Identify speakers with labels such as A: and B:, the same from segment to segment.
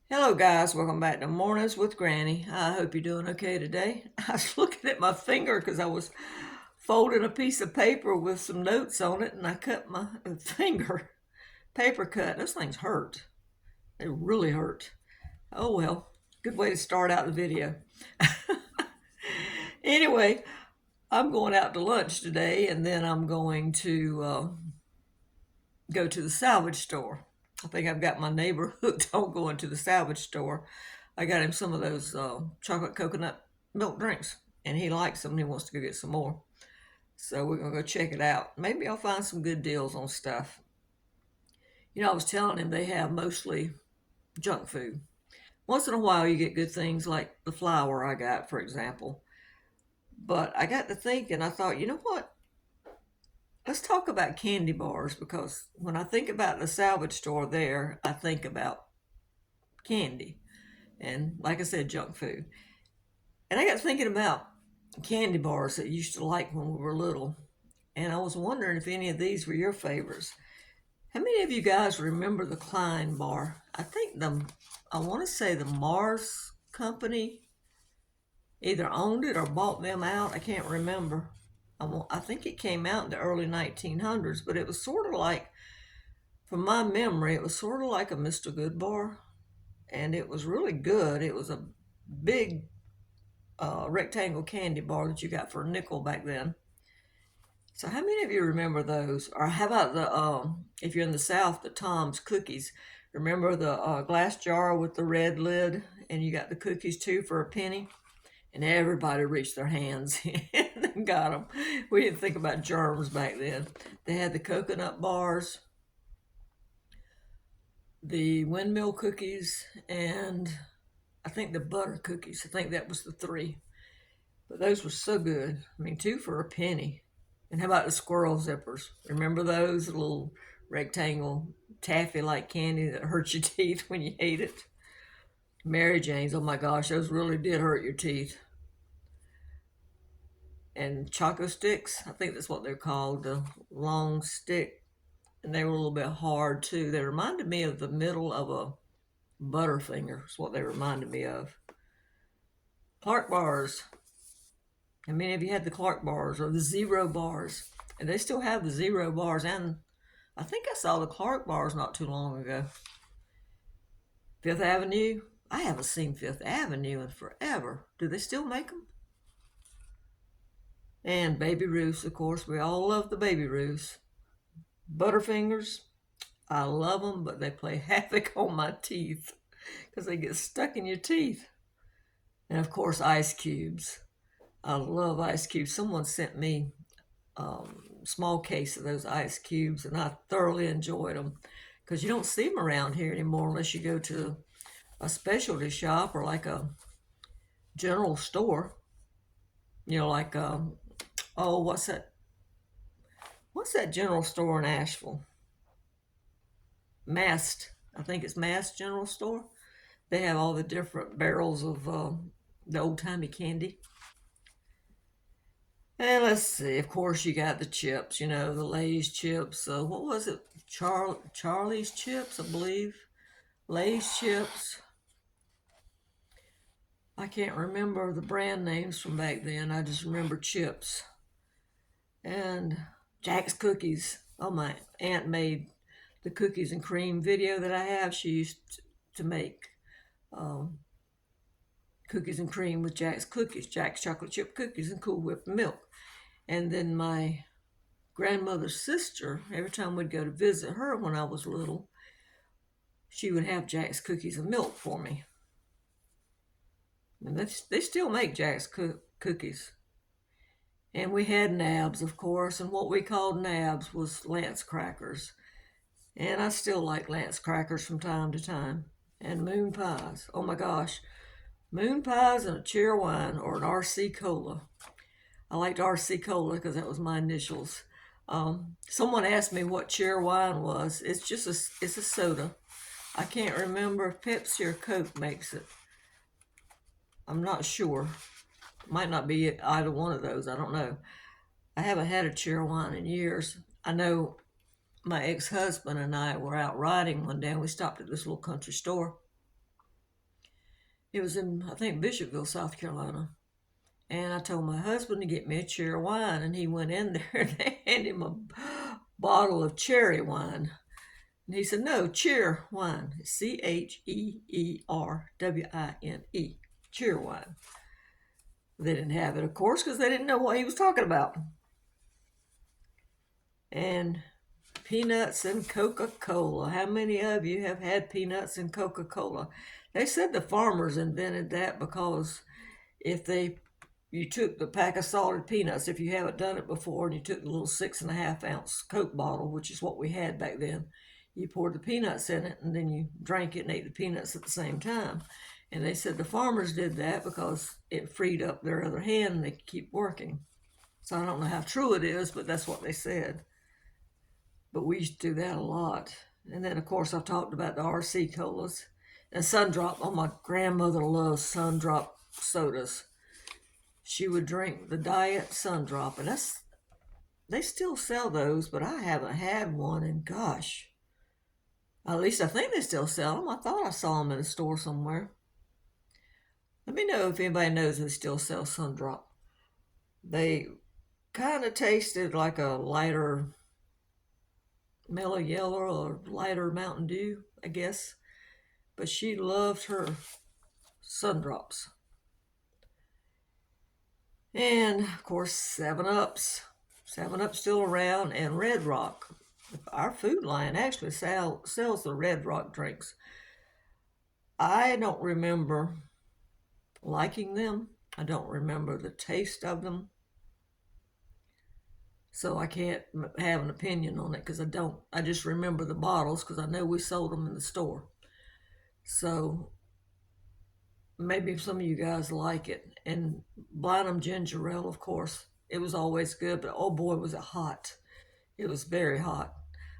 A: Hello, guys. Welcome back to Mornings with Granny. I hope you're doing okay today. I was looking at my finger because I was folding a piece of paper with some notes on it, and I cut my finger. Paper cut. Those things hurt. They really hurt. Oh well, good way to start out the video. Anyway, I'm going out to lunch today, and then I'm going to go to the salvage store. I think I've got my neighbor hooked on going to the salvage store. I got him some of those chocolate coconut milk drinks, and he likes them and he wants to go get some more. So we're going to go check it out. Maybe I'll find some good deals on stuff. I was telling him they have mostly junk food. Once in a while, you get good things like the flour I got, for example. But I got to thinking, I thought, you know what? Let's talk about candy bars because when I think about the salvage store there, I think about candy and, like I said, junk food. And I got thinking about candy bars that I used to like when we were little. And I was wondering if any of these were your favorites. How many of you guys remember the Klein bar? I want to say the Mars Company either owned it or bought them out. I can't remember. I think it came out in the early 1900s, but it was sort of like, from my memory, it was sort of like a Mr. Good bar. And it was really good. It was a big rectangle candy bar that you got for a nickel back then. So how many of you remember those? Or how about if you're in the South, the Tom's cookies? Remember the glass jar with the red lid, and you got the cookies too for a penny? And everybody reached their hands in and got them. We didn't think about germs back then. They had the coconut bars, the windmill cookies, and I think the butter cookies. I think that was the three. But those were so good. I mean, two for a penny. And how about the squirrel zippers? Remember those? The little rectangle taffy like candy that hurts your teeth when you ate it? Mary Jane's, oh my gosh, those really did hurt your teeth. And Choco Sticks, I think that's what they're called, the long stick. And they were a little bit hard too. They reminded me of the middle of a Butterfinger, is what they reminded me of. Clark bars. How many of you had the Clark bars or the Zero bars? And they still have the Zero bars, and I think I saw the Clark bars not too long ago. Fifth Avenue. I haven't seen Fifth Avenue in forever. Do they still make them? And Baby Ruths, of course. We all love the Baby Ruths. Butterfingers. I love them, but they play havoc on my teeth because they get stuck in your teeth. And of course, ice cubes. I love ice cubes. Someone sent me small case of those ice cubes, and I thoroughly enjoyed them because you don't see them around here anymore unless you go to a specialty shop or like a general store. Like oh, What's that general store in Asheville? Mast. I think it's Mast General Store. They have all the different barrels of the old timey candy. And let's see, of course, you got the chips, the Lay's chips. What was it? Charlie's chips, I believe. Lay's chips. I can't remember the brand names from back then. I just remember chips. And Jack's cookies. Oh, my aunt made the cookies and cream video that I have. She used to make um, cookies and cream with Jack's cookies, Jack's chocolate chip cookies and Cool Whip milk. And then my grandmother's sister, every time we'd go to visit her when I was little, she would have Jack's cookies and milk for me. And they still make Jack's cookies. And we had nabs, of course, and what we called nabs was Lance crackers. And I still like Lance crackers from time to time. And moon pies. Oh my gosh. Moon pies and a cherry wine or an RC Cola. I liked RC Cola because that was my initials. Someone asked me what cherry wine was. It's a soda. I can't remember if Pepsi or Coke makes it. I'm not sure. Might not be either one of those. I don't know. I haven't had a cherry wine in years. I know my ex-husband and I were out riding one day and we stopped at this little country store. It was in, I think, Bishopville, South Carolina. And I told my husband to get me a cherry wine, and he went in there and they handed him a bottle of cherry wine. And he said, no, cheer wine. Cheerwine. Cheer wine. They didn't have it, of course, because they didn't know what he was talking about. And peanuts and Coca-Cola. How many of you have had peanuts and Coca-Cola? They said the farmers invented that because if you took the pack of salted peanuts, if you haven't done it before, and you took the little 6.5-ounce Coke bottle, which is what we had back then, you poured the peanuts in it, and then you drank it and ate the peanuts at the same time. And they said the farmers did that because it freed up their other hand and they could keep working. So I don't know how true it is, but that's what they said. But we used to do that a lot. And then, of course, I've talked about the RC colas. And Sundrop. Oh, my grandmother loves Sundrop sodas. She would drink the Diet Sundrop. And they still sell those, but I haven't had one. And gosh, at least I think they still sell them. I thought I saw them in a store somewhere. Let me know if anybody knows if they still sell Sundrop. They kind of tasted like a lighter Mellow Yellow or lighter Mountain Dew, I guess. But she loved her Sundrops. And, of course, 7-Ups. 7-Up's still around, and Red Rock. Our Food Lion actually sells the Red Rock drinks. I don't remember liking them. I don't remember the taste of them. So I can't have an opinion on it because I just remember the bottles because I know we sold them in the store. So maybe some of you guys like it. And Bynum Ginger Ale, of course, it was always good, but oh boy, was it hot. It was very hot.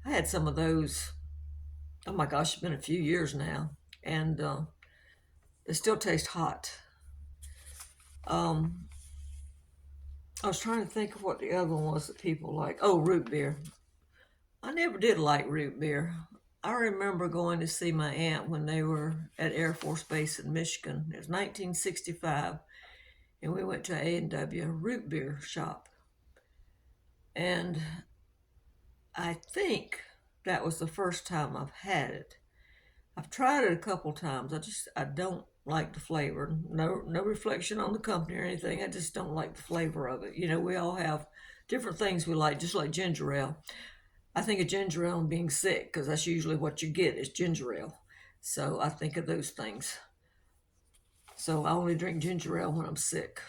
A: I had some of those, oh my gosh, it's been a few years now, and they still taste hot. I was trying to think of what the other one was that people like. Oh, root beer. I never did like root beer. I remember going to see my aunt when they were at Air Force Base in Michigan. It was 1965, and we went to A&W root beer shop. And I think that was the first time I've had it. I've tried it a couple times. I don't like the flavor. No reflection on the company or anything. I just don't like the flavor of it. You know, we all have different things we like, just like ginger ale. I think of ginger ale and being sick because that's usually what you get is ginger ale. So I think of those things. So I only drink ginger ale when I'm sick.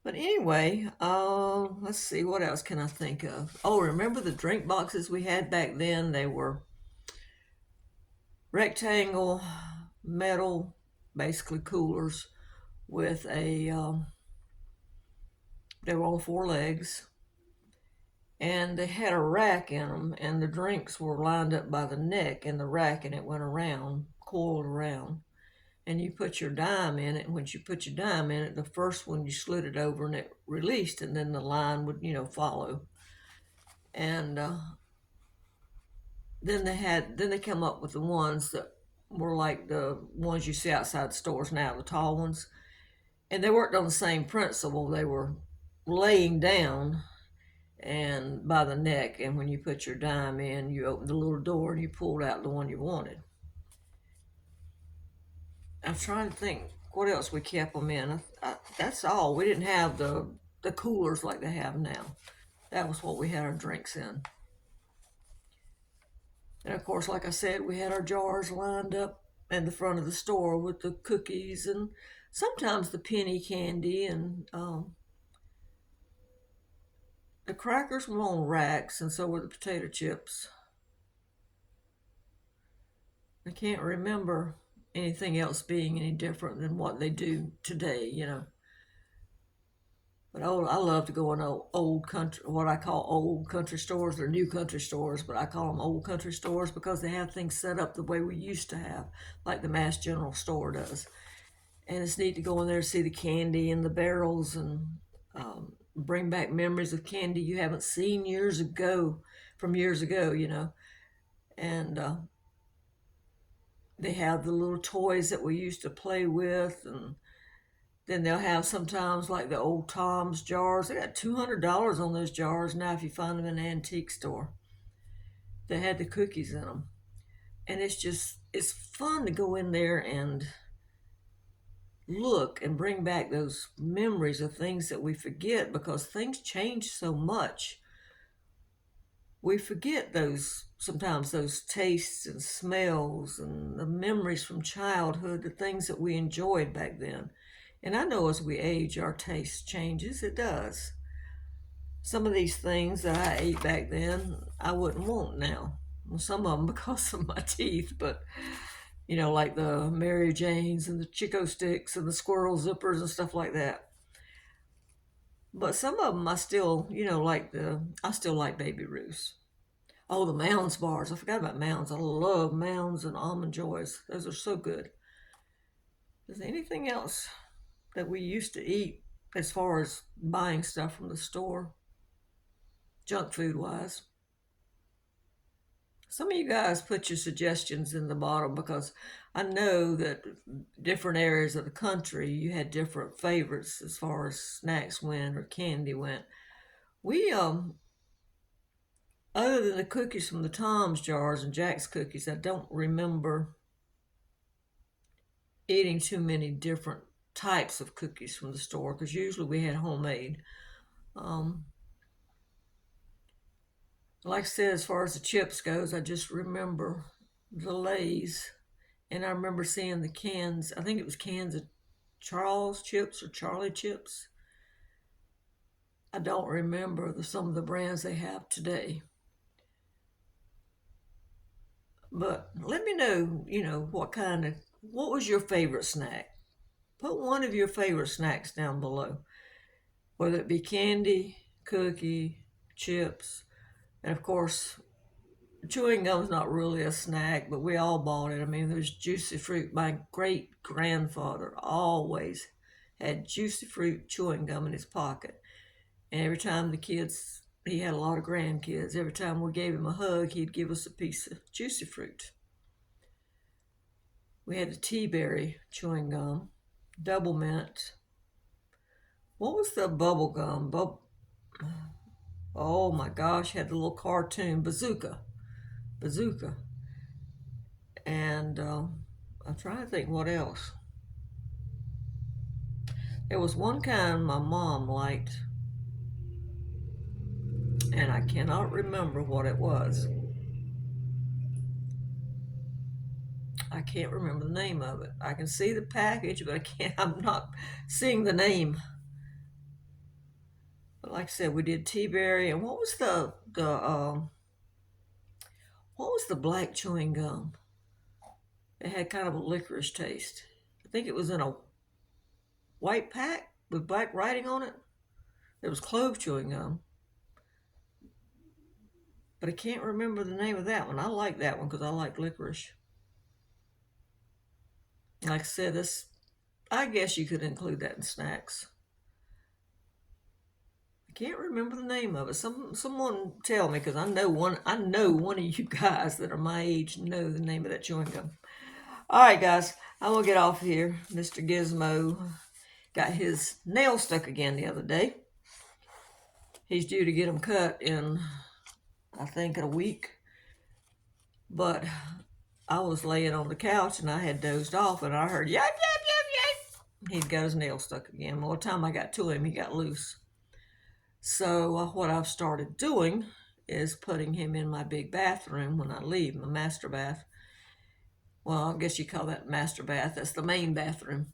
A: But anyway, let's see, what else can I think of? Oh, remember the drink boxes we had back then? They were rectangle metal, basically coolers with they were on 4 legs, and they had a rack in them, and the drinks were lined up by the neck in the rack, and it went around, coiled around, and you put your dime in it, and once you put your dime in it, the first one you slid it over and it released, and then the line would, follow. And then they come up with the ones that were like the ones you see outside stores now, the tall ones. And they worked on the same principle. They were laying down and by the neck, and when you put your dime in, you opened the little door and you pulled out the one you wanted. I'm trying to think what else we kept them in. That's all. We didn't have the coolers like they have now. That was what we had our drinks in. And of course, like I said, we had our jars lined up in the front of the store with the cookies and sometimes the penny candy, and the crackers were on racks, and so were the potato chips. I can't remember anything else being any different than what they do today. But I love to go in old country, what I call old country stores. They're new country stores, but I call them old country stores because they have things set up the way we used to have, like the Mass General store does. And it's neat to go in there and see the candy and the barrels and bring back memories of candy you haven't seen from years ago, And They have the little toys that we used to play with, and then they'll have sometimes like the old Tom's jars. They got $200 on those jars now if you find them in an antique store. They had the cookies in them. And it's fun to go in there and look and bring back those memories of things that we forget because things change so much. We forget those sometimes those tastes and smells and the memories from childhood, the things that we enjoyed back then. And I know as we age, our taste changes. It does. Some of these things that I ate back then, I wouldn't want now. Well, some of them because of my teeth, but like the Mary Janes and the Chico sticks and the squirrel zippers and stuff like that. But some of them I still, I still like Baby Ruths. Oh, the Mounds bars. I forgot about Mounds. I love Mounds and Almond Joys. Those are so good. Is there anything else that we used to eat as far as buying stuff from the store, junk food wise? Some of you guys put your suggestions in the bottom because I know that different areas of the country you had different favorites as far as snacks went or candy went. We other than the cookies from the Tom's jars and Jack's cookies, I don't remember eating too many different types of cookies from the store because usually we had homemade. Um, like I said, as far as the chips goes, I just remember the Lay's, and I remember seeing the cans. I think it was cans of Charles chips or Charlie chips. I don't remember some of the brands they have today. But let me know, what was your favorite snack? Put one of your favorite snacks down below, whether it be candy, cookie, chips, and of course, chewing gum's not really a snack, but we all bought it. I mean, there's juicy fruit. My great grandfather always had juicy fruit chewing gum in his pocket. And every time he had a lot of grandkids, every time we gave him a hug, he'd give us a piece of juicy fruit. We had the tea berry chewing gum, double mint. What was the bubble gum? Oh my gosh, had the little cartoon Bazooka. And I'm trying to think what else. There was one kind my mom liked, and I cannot remember what it was. I can't remember the name of it. I can see the package, but I'm not seeing the name. But like I said, we did tea berry, and what was the black chewing gum? It had kind of a licorice taste. I think it was in a white pack with black writing on it. It was clove chewing gum. But I can't remember the name of that one. I like that one because I like licorice. Like I said, I guess you could include that in snacks. I can't remember the name of it. Someone tell me because I know one of you guys that are my age know the name of that chewing gum. All right, guys, I'm gonna get off here. Mr. Gizmo got his nail stuck again the other day. He's due to get them cut in, I think, a week. But I was laying on the couch and I had dozed off and I heard yap, yap, yap, yap. He'd got his nail stuck again. By the time I got to him, he got loose. So what I've started doing is putting him in my big bathroom when I leave, my master bath. Well, I guess you call that master bath. That's the main bathroom.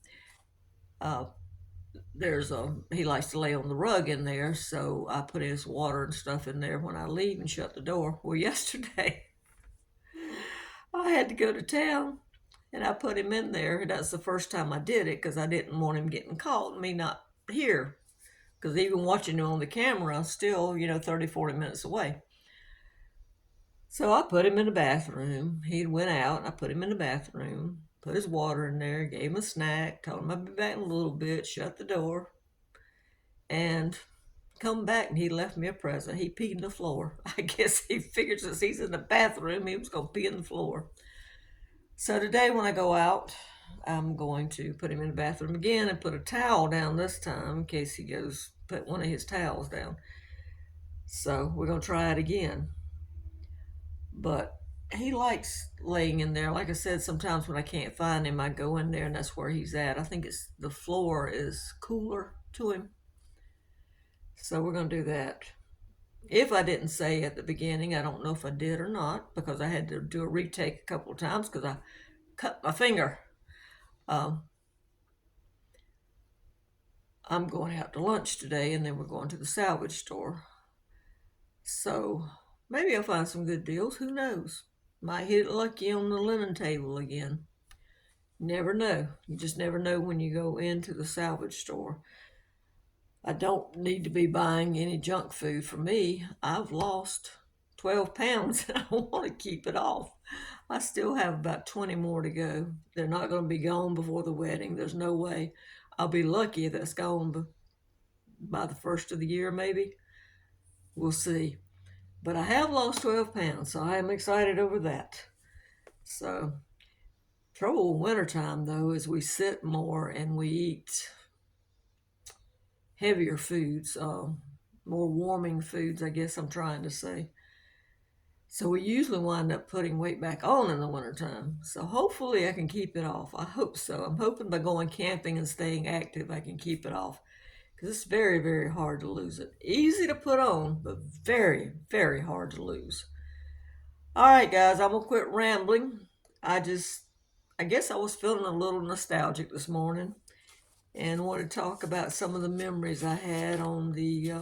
A: He likes to lay on the rug in there, so I put his water and stuff in there when I leave and shut the door. Well, yesterday I had to go to town and I put him in there. That's the first time I did it because I didn't want him getting caught and me not here. Because even watching him on the camera, still, 30, 40 minutes away. So I put him in the bathroom. He went out and I put him in the bathroom, put his water in there, gave him a snack, told him I'd be back in a little bit, shut the door, and come back and he left me a present. He peed in the floor. I guess he figured since he's in the bathroom, he was going to pee in the floor. So today when I go out, I'm going to put him in the bathroom again and put a towel down this time in case he goes put one of his towels down. So we're going to try it again. But he likes laying in there. Like I said, sometimes when I can't find him, I go in there and that's where he's at. I think it's the floor is cooler to him. So we're going to do that. If I didn't say at the beginning, I don't know if I did or not because I had to do a retake a couple of times because I cut my finger. I'm going out to lunch today and then we're going to the salvage store. So maybe I'll find some good deals. Who knows? Might hit it lucky on the linen table again. Never know. You just never know when you go into the salvage store. I don't need to be buying any junk food for me. I've lost 12 pounds and I want to keep it off. I still have about 20 more to go. They're not going to be gone before the wedding. There's no way. I'll be lucky if that's gone by the first of the year, maybe. We'll see. But I have lost 12 pounds, so I am excited over that. So, trouble in wintertime, though, is we sit more and we eat heavier foods, more warming foods, I guess I'm trying to say. So we usually wind up putting weight back on in the wintertime. So hopefully I can keep it off. I hope so. I'm hoping by going camping and staying active, I can keep it off. Because it's very, very hard to lose it. Easy to put on, but very, very hard to lose. All right, guys, I'm going to quit rambling. I guess I was feeling a little nostalgic this morning and want to talk about some of the memories I had on the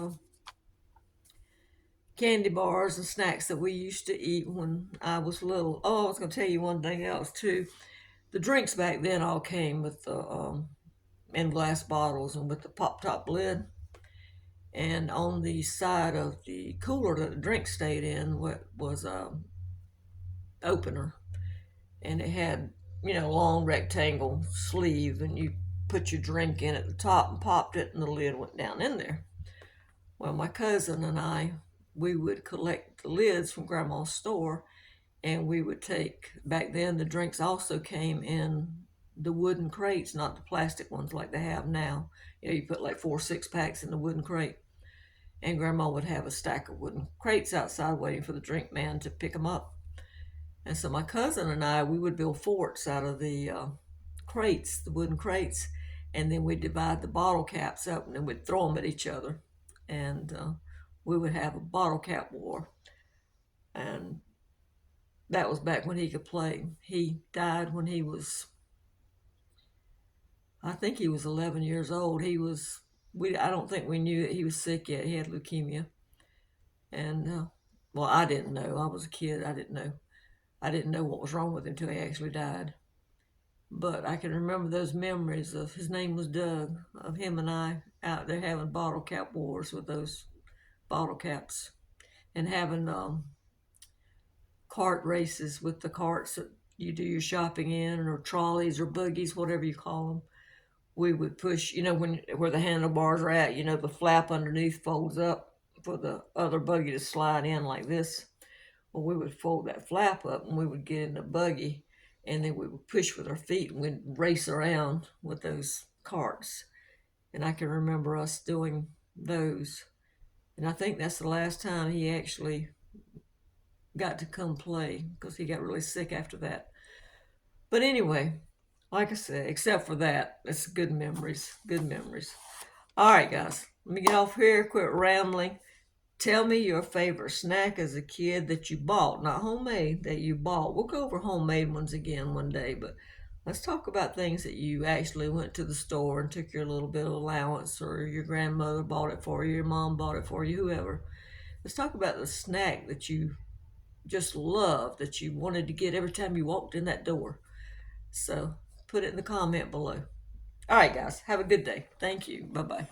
A: candy bars and snacks that we used to eat when I was little. Oh, I was going to tell you one thing else, too. The drinks back then all came with the in glass bottles and with the pop-top lid. And on the side of the cooler that the drink stayed in was a opener. And it had, long rectangle sleeve, and you put your drink in at the top and popped it, and the lid went down in there. Well, my cousin and I, we would collect the lids from Grandma's store, and we would take, back then the drinks also came in the wooden crates, not the plastic ones like they have now. You put like 4 6-packs in the wooden crate. And Grandma would have a stack of wooden crates outside waiting for the drink man to pick them up. And so my cousin and I, we would build forts out of the crates, the wooden crates, and then we'd divide the bottle caps up and then we'd throw them at each other. And we would have a bottle cap war. And that was back when he could play. He died when he was, I think he was 11 years old. I don't think we knew that he was sick yet. He had leukemia. And, well, I didn't know. I was a kid. I didn't know. I didn't know what was wrong with him until he actually died. But I can remember those memories of, his name was Doug, of him and I out there having bottle cap wars with those bottle caps and having cart races with the carts that you do your shopping in, or trolleys or buggies, whatever you call them. We would push, where the handlebars are at, the flap underneath folds up for the other buggy to slide in like this. Well, we would fold that flap up and we would get in the buggy and then we would push with our feet and we'd race around with those carts. And I can remember us doing those. And I think that's the last time he actually got to come play because he got really sick after that. But anyway, like I said, except for that, it's good memories. Good memories. All right, guys, let me get off here, quit rambling. Tell me your favorite snack as a kid that you bought, not homemade, that you bought. We'll go over homemade ones again one day, but let's talk about things that you actually went to the store and took your little bit of allowance, or your grandmother bought it for you, your mom bought it for you, whoever. Let's talk about the snack that you just loved, that you wanted to get every time you walked in that door. So put it in the comment below. All right, guys, have a good day. Thank you. Bye-bye.